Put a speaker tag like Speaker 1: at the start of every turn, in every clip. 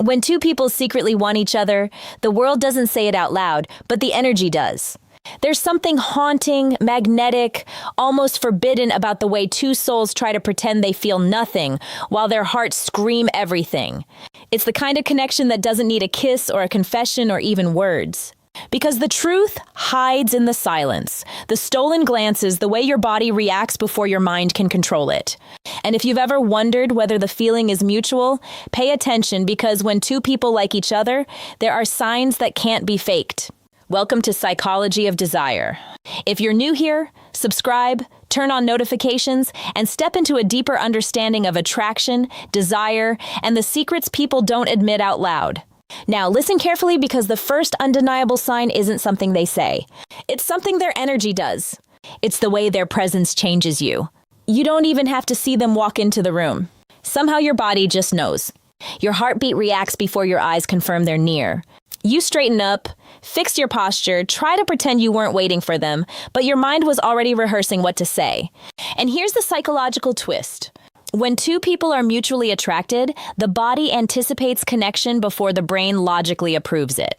Speaker 1: When two people secretly want each other, the world doesn't say it out loud, but the energy does. There's something haunting, magnetic, almost forbidden about the way two souls try to pretend they feel nothing while their hearts scream everything. It's the kind of connection that doesn't need a kiss or a confession or even words. Because the truth hides in the silence, the stolen glances, the way your body reacts before your mind can control it. And if you've ever wondered whether the feeling is mutual, pay attention, because when two people like each other, there are signs that can't be faked. Welcome to Psychology of Desire. If you're new here, subscribe, turn on notifications, and step into a deeper understanding of attraction, desire, and the secrets people don't admit out loud. Now, listen carefully, because the first undeniable sign isn't something they say. It's something their energy does. It's the way their presence changes you. You don't even have to see them walk into the room. Somehow your body just knows. Your heartbeat reacts before your eyes confirm they're near. You straighten up, fix your posture, try to pretend you weren't waiting for them, but your mind was already rehearsing what to say. And here's the psychological twist. When two people are mutually attracted, the body anticipates connection before the brain logically approves it.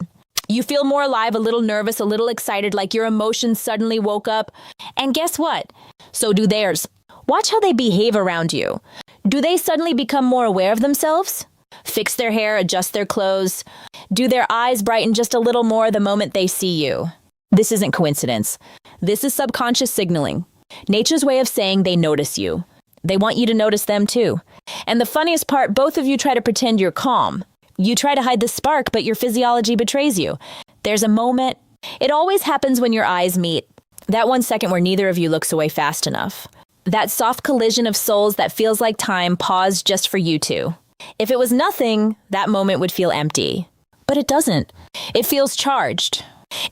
Speaker 1: You feel more alive, a little nervous, a little excited, like your emotions suddenly woke up. And guess what? So do theirs. Watch how they behave around you. Do they suddenly become more aware of themselves? Fix their hair, adjust their clothes? Do their eyes brighten just a little more the moment they see you? This isn't coincidence. This is subconscious signaling. Nature's way of saying they notice you. They want you to notice them too. And the funniest part, both of you try to pretend you're calm. You try to hide the spark, but your physiology betrays you. There's a moment. It always happens when your eyes meet. That 1 second where neither of you looks away fast enough. That soft collision of souls that feels like time paused just for you two. If it was nothing, that moment would feel empty. But it doesn't. It feels charged.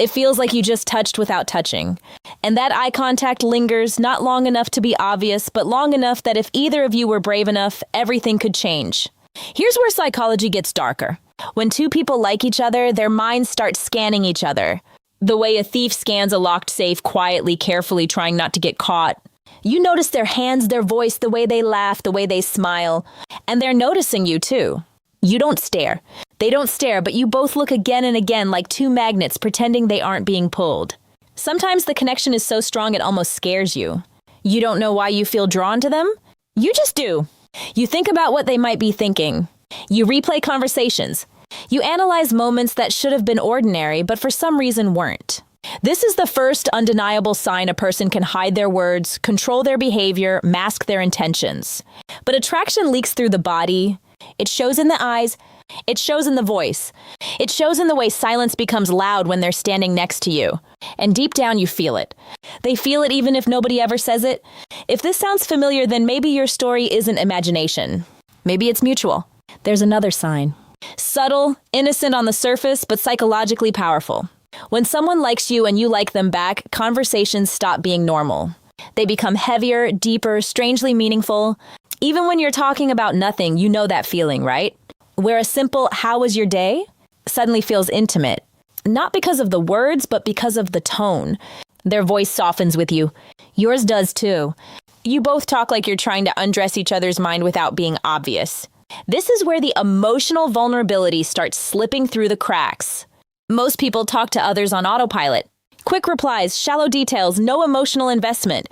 Speaker 1: It feels like you just touched without touching. And that eye contact lingers, not long enough to be obvious, but long enough that if either of you were brave enough, everything could change. Here's where psychology gets darker. When two people like each other, their minds start scanning each other. The way a thief scans a locked safe, quietly, carefully, trying not to get caught. You notice their hands, their voice, the way they laugh, the way they smile. And they're noticing you too. You don't stare. They don't stare, but you both look again and again like two magnets pretending they aren't being pulled. Sometimes the connection is so strong it almost scares you. You don't know why you feel drawn to them? You just do. You think about what they might be thinking. You replay conversations. You analyze moments that should have been ordinary, but for some reason weren't. This is the first undeniable sign a person can hide their words, control their behavior, mask their intentions. But attraction leaks through the body. It shows in the eyes. It shows in the voice. It shows in the way silence becomes loud when they're standing next to you. And deep down you feel it. They feel it even if nobody ever says it. If this sounds familiar, then maybe your story isn't imagination. Maybe it's mutual. There's another sign. Subtle, innocent on the surface, but psychologically powerful. When someone likes you and you like them back, conversations stop being normal. They become heavier, deeper, strangely meaningful. Even when you're talking about nothing, you know that feeling, right? Where a simple "how was your day?" suddenly feels intimate. Not because of the words, but because of the tone. Their voice softens with you. Yours does too. You both talk like you're trying to undress each other's mind without being obvious. This is where the emotional vulnerability starts slipping through the cracks. Most people talk to others on autopilot. Quick replies, shallow details, no emotional investment.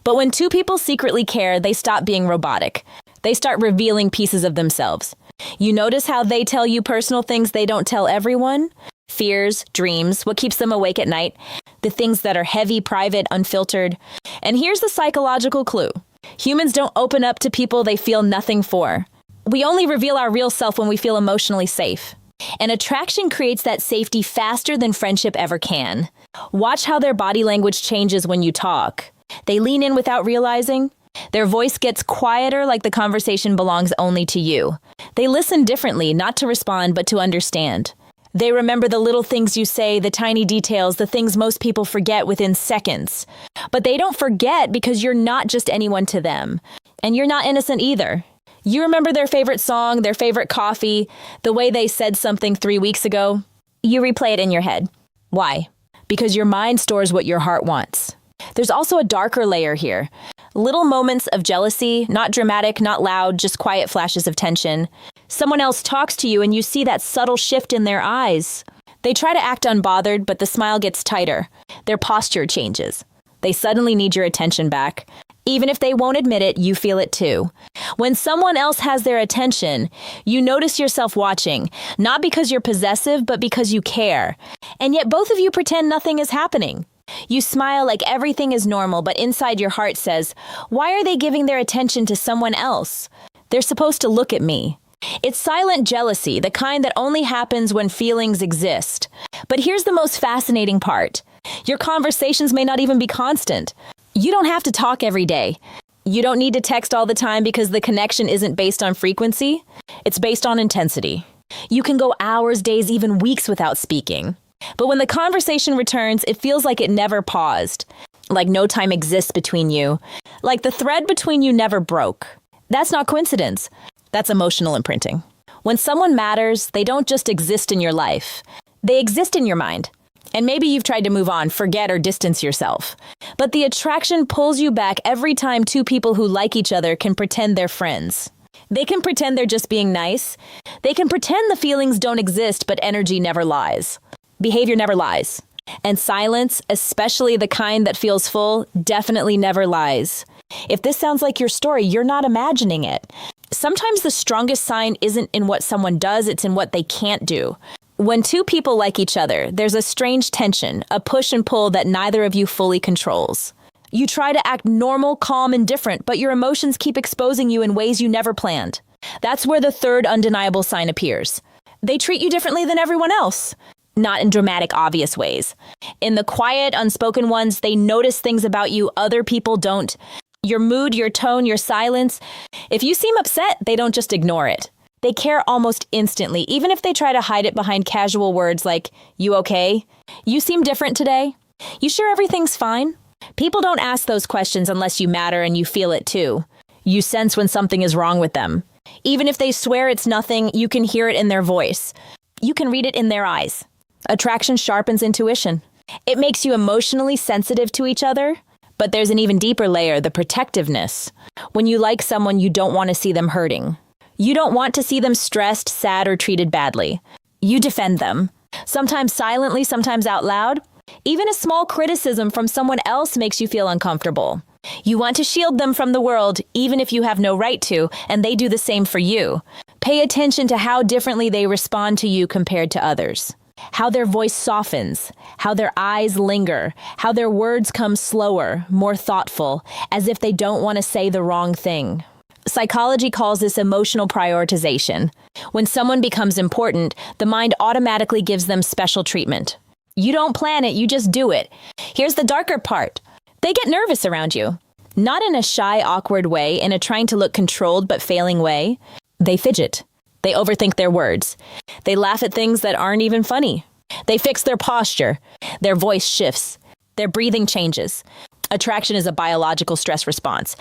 Speaker 1: But when two people secretly care, they stop being robotic. They start revealing pieces of themselves. You notice how they tell you personal things they don't tell everyone? Fears, dreams, what keeps them awake at night, the things that are heavy, private, unfiltered. And here's the psychological clue. Humans don't open up to people they feel nothing for. We only reveal our real self when we feel emotionally safe. And attraction creates that safety faster than friendship ever can. Watch how their body language changes when you talk. They lean in without realizing. Their voice gets quieter, like the conversation belongs only to you. They listen differently, not to respond, but to understand. They remember the little things you say, the tiny details, the things most people forget within seconds. But they don't forget because you're not just anyone to them. And you're not innocent either. You remember their favorite song, their favorite coffee, the way they said something 3 weeks ago. You replay it in your head. Why? Because your mind stores what your heart wants. There's also a darker layer here. Little moments of jealousy, not dramatic, not loud, just quiet flashes of tension. Someone else talks to you and you see that subtle shift in their eyes. They try to act unbothered, but the smile gets tighter. Their posture changes. They suddenly need your attention back. Even if they won't admit it, you feel it too. When someone else has their attention, you notice yourself watching, not because you're possessive, but because you care. And yet both of you pretend nothing is happening. You smile like everything is normal, but inside your heart says, why are they giving their attention to someone else? They're supposed to look at me. It's silent jealousy, the kind that only happens when feelings exist. But here's the most fascinating part. Your conversations may not even be constant. You don't have to talk every day. You don't need to text all the time because the connection isn't based on frequency. It's based on intensity. You can go hours, days, even weeks without speaking. But when the conversation returns, it feels like it never paused. Like no time exists between you. Like the thread between you never broke. That's not coincidence. That's emotional imprinting. When someone matters, they don't just exist in your life. They exist in your mind. And maybe you've tried to move on, forget, or distance yourself. But the attraction pulls you back every time two people who like each other can pretend they're friends. They can pretend they're just being nice. They can pretend the feelings don't exist, but energy never lies. Behavior never lies. And silence, especially the kind that feels full, definitely never lies. If this sounds like your story, you're not imagining it. Sometimes the strongest sign isn't in what someone does, it's in what they can't do. When two people like each other, there's a strange tension, a push and pull that neither of you fully controls. You try to act normal, calm, and different, but your emotions keep exposing you in ways you never planned. That's where the third undeniable sign appears. They treat you differently than everyone else. Not in dramatic, obvious ways. In the quiet, unspoken ones, they notice things about you other people don't. Your mood, your tone, your silence. If you seem upset, they don't just ignore it. They care almost instantly, even if they try to hide it behind casual words like, you okay? You seem different today? You sure everything's fine? People don't ask those questions unless you matter and you feel it too. You sense when something is wrong with them. Even if they swear it's nothing, you can hear it in their voice. You can read it in their eyes. Attraction sharpens intuition. It makes you emotionally sensitive to each other. But there's an even deeper layer, the protectiveness. When you like someone, you don't want to see them hurting. You don't want to see them stressed, sad, or treated badly. You defend them. Sometimes silently, sometimes out loud. Even a small criticism from someone else makes you feel uncomfortable. You want to shield them from the world, even if you have no right to, and they do the same for you. Pay attention to how differently they respond to you compared to others. How their voice softens, how their eyes linger, how their words come slower, more thoughtful, as if they don't want to say the wrong thing. Psychology calls this emotional prioritization. When someone becomes important, the mind automatically gives them special treatment. You don't plan it, you just do it. Here's the darker part. They get nervous around you. Not in a shy, awkward way, in a trying to look controlled but failing way. They fidget. They overthink their words. They laugh at things that aren't even funny. They fix their posture. Their voice shifts. Their breathing changes. Attraction is a biological stress response.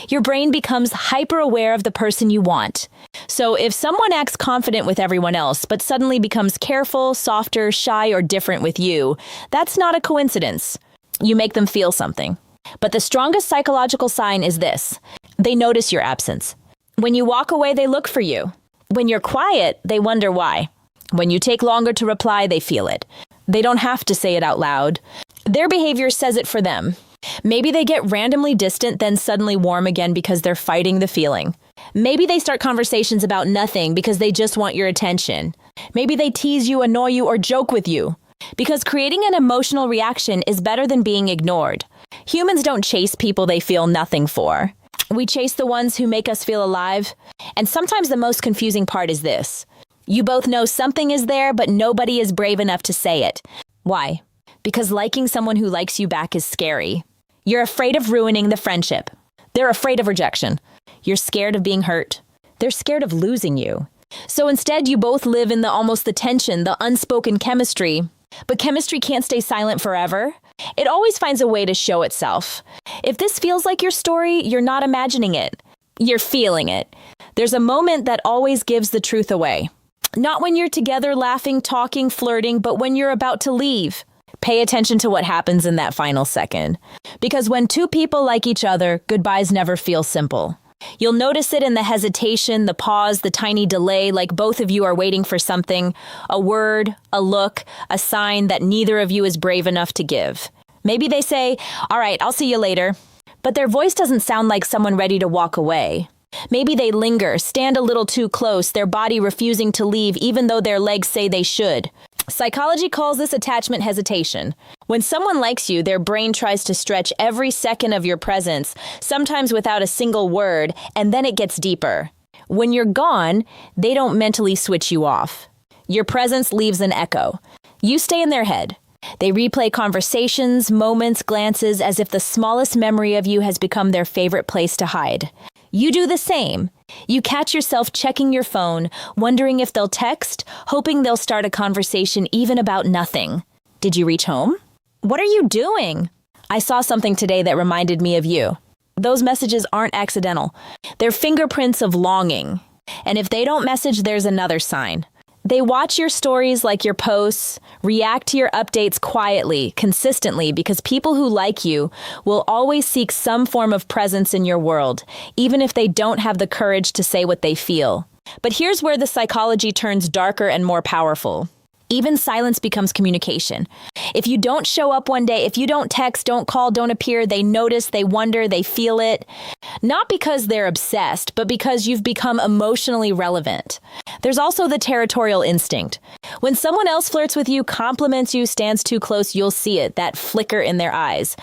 Speaker 1: Your brain becomes hyper-aware of the person you want. So if someone acts confident with everyone else, but suddenly becomes careful, softer, shy, or different with you, that's not a coincidence. You make them feel something. But the strongest psychological sign is this. They notice your absence. When you walk away, they look for you. When you're quiet, they wonder why. When you take longer to reply, they feel it. They don't have to say it out loud. Their behavior says it for them. Maybe they get randomly distant, then suddenly warm again because they're fighting the feeling. Maybe they start conversations about nothing because they just want your attention. Maybe they tease you, annoy you, or joke with you. Because creating an emotional reaction is better than being ignored. Humans don't chase people they feel nothing for. We chase the ones who make us feel alive. And sometimes the most confusing part is this. You both know something is there, but nobody is brave enough to say it. Why? Because liking someone who likes you back is scary. You're afraid of ruining the friendship. They're afraid of rejection. You're scared of being hurt. They're scared of losing you. So instead, you both live in the tension, the unspoken chemistry. But chemistry can't stay silent forever. It always finds a way to show itself. If this feels like your story, you're not imagining it. You're feeling it. There's a moment that always gives the truth away. Not when you're together laughing, talking, flirting, but when you're about to leave. Pay attention to what happens in that final second. Because when two people like each other, goodbyes never feel simple. You'll notice it in the hesitation, the pause, the tiny delay, like both of you are waiting for something, a word, a look, a sign that neither of you is brave enough to give. Maybe they say, "All right, I'll see you later." But their voice doesn't sound like someone ready to walk away. Maybe they linger, stand a little too close, their body refusing to leave even though their legs say they should. Psychology calls this attachment hesitation. When someone likes you, their brain tries to stretch every second of your presence, sometimes without a single word, and then it gets deeper. When you're gone, they don't mentally switch you off. Your presence leaves an echo. You stay in their head. They replay conversations, moments, glances, as if the smallest memory of you has become their favorite place to hide. You do the same. You catch yourself checking your phone, wondering if they'll text, hoping they'll start a conversation even about nothing. Did you reach home? What are you doing? I saw something today that reminded me of you. Those messages aren't accidental. They're fingerprints of longing. And if they don't message, there's another sign. They watch your stories like your posts, react to your updates quietly, consistently, because people who like you will always seek some form of presence in your world, even if they don't have the courage to say what they feel. But here's where the psychology turns darker and more powerful. Even silence becomes communication. If you don't show up one day, if you don't text, don't call, don't appear, they notice, they wonder, they feel it. Not because they're obsessed, but because you've become emotionally relevant. There's also the territorial instinct. When someone else flirts with you, compliments you, stands too close, you'll see it, that flicker in their eyes.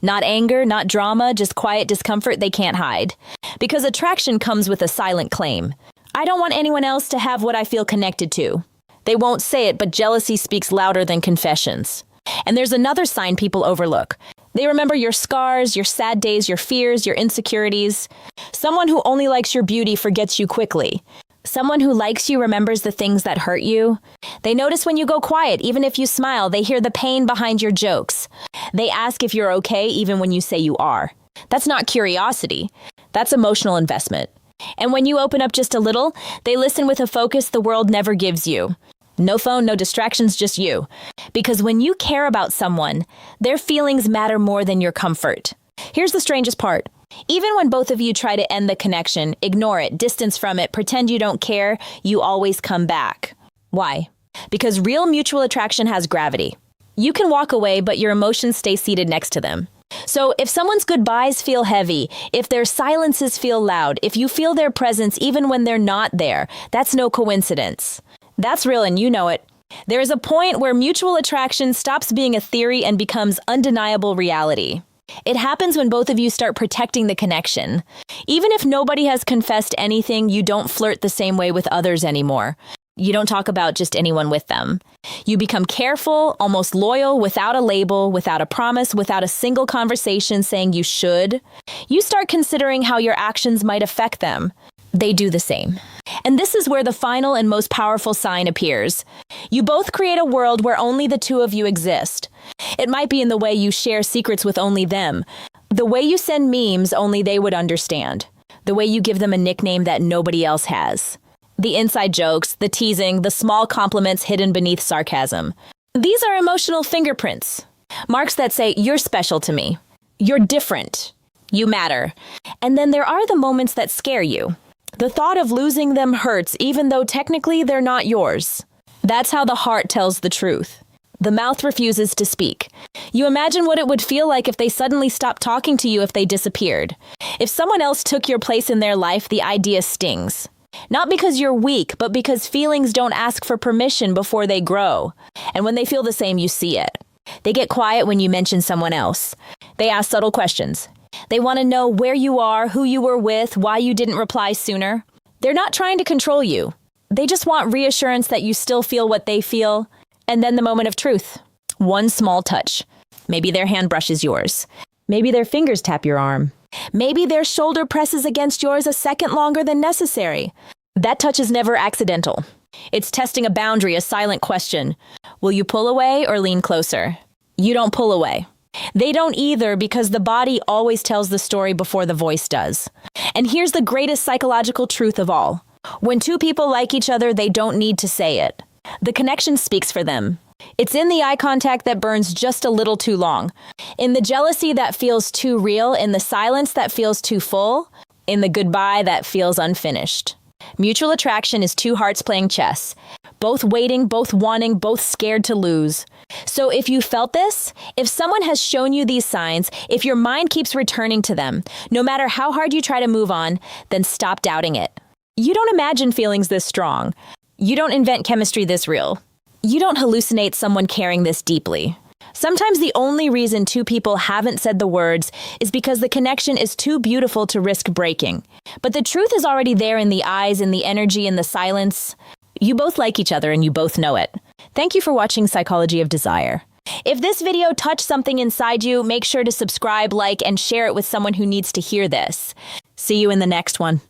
Speaker 1: Not anger, not drama, just quiet discomfort they can't hide. Because attraction comes with a silent claim. I don't want anyone else to have what I feel connected to. They won't say it, but jealousy speaks louder than confessions. And there's another sign people overlook. They remember your scars, your sad days, your fears, your insecurities. Someone who only likes your beauty forgets you quickly. Someone who likes you remembers the things that hurt you. They notice when you go quiet, even if you smile. They hear the pain behind your jokes. They ask if you're okay, even when you say you are. That's not curiosity. That's emotional investment. And when you open up just a little, they listen with a focus the world never gives you. No phone, no distractions, just you. Because when you care about someone, their feelings matter more than your comfort. Here's the strangest part. Even when both of you try to end the connection, ignore it, distance from it, pretend you don't care, you always come back. Why? Because real mutual attraction has gravity. You can walk away, but your emotions stay seated next to them. So if someone's goodbyes feel heavy, if their silences feel loud, if you feel their presence even when they're not there, that's no coincidence. That's real and you know it. There is a point where mutual attraction stops being a theory and becomes undeniable reality. It happens when both of you start protecting the connection. Even if nobody has confessed anything, you don't flirt the same way with others anymore. You don't talk about just anyone with them. You become careful, almost loyal, without a label, without a promise, without a single conversation saying you should. You start considering how your actions might affect them. They do the same. And this is where the final and most powerful sign appears. You both create a world where only the two of you exist. It might be in the way you share secrets with only them, the way you send memes only they would understand, the way you give them a nickname that nobody else has. The inside jokes, the teasing, the small compliments hidden beneath sarcasm. These are emotional fingerprints. Marks that say, you're special to me. You're different. You matter. And then there are the moments that scare you. The thought of losing them hurts, even though technically they're not yours. That's how the heart tells the truth. The mouth refuses to speak. You imagine what it would feel like if they suddenly stopped talking to you, if they disappeared. If someone else took your place in their life, the idea stings. Not because you're weak, but because feelings don't ask for permission before they grow. And when they feel the same, you see it. They get quiet when you mention someone else. They ask subtle questions. They want to know where you are, who you were with, why you didn't reply sooner. They're not trying to control you. They just want reassurance that you still feel what they feel. And then the moment of truth. One small touch. Maybe their hand brushes yours. Maybe their fingers tap your arm. Maybe their shoulder presses against yours a second longer than necessary. That touch is never accidental. It's testing a boundary, a silent question. Will you pull away or lean closer? You don't pull away. They don't either, because the body always tells the story before the voice does. And here's the greatest psychological truth of all. When two people like each other, they don't need to say it. The connection speaks for them. It's in the eye contact that burns just a little too long, in the jealousy that feels too real, in the silence that feels too full. in the goodbye that feels unfinished. Mutual attraction is two hearts playing chess, both waiting, both wanting, both scared to lose. So if you felt this, if someone has shown you these signs, if your mind keeps returning to them, no matter how hard you try to move on, then stop doubting it. You don't imagine feelings this strong. You don't invent chemistry this real. You don't hallucinate someone caring this deeply. Sometimes the only reason two people haven't said the words is because the connection is too beautiful to risk breaking. But the truth is already there in the eyes, in the energy, in the silence. You both like each other and you both know it. Thank you for watching Psychology of Desire. If this video touched something inside you, make sure to subscribe, like, and share it with someone who needs to hear this. See you in the next one.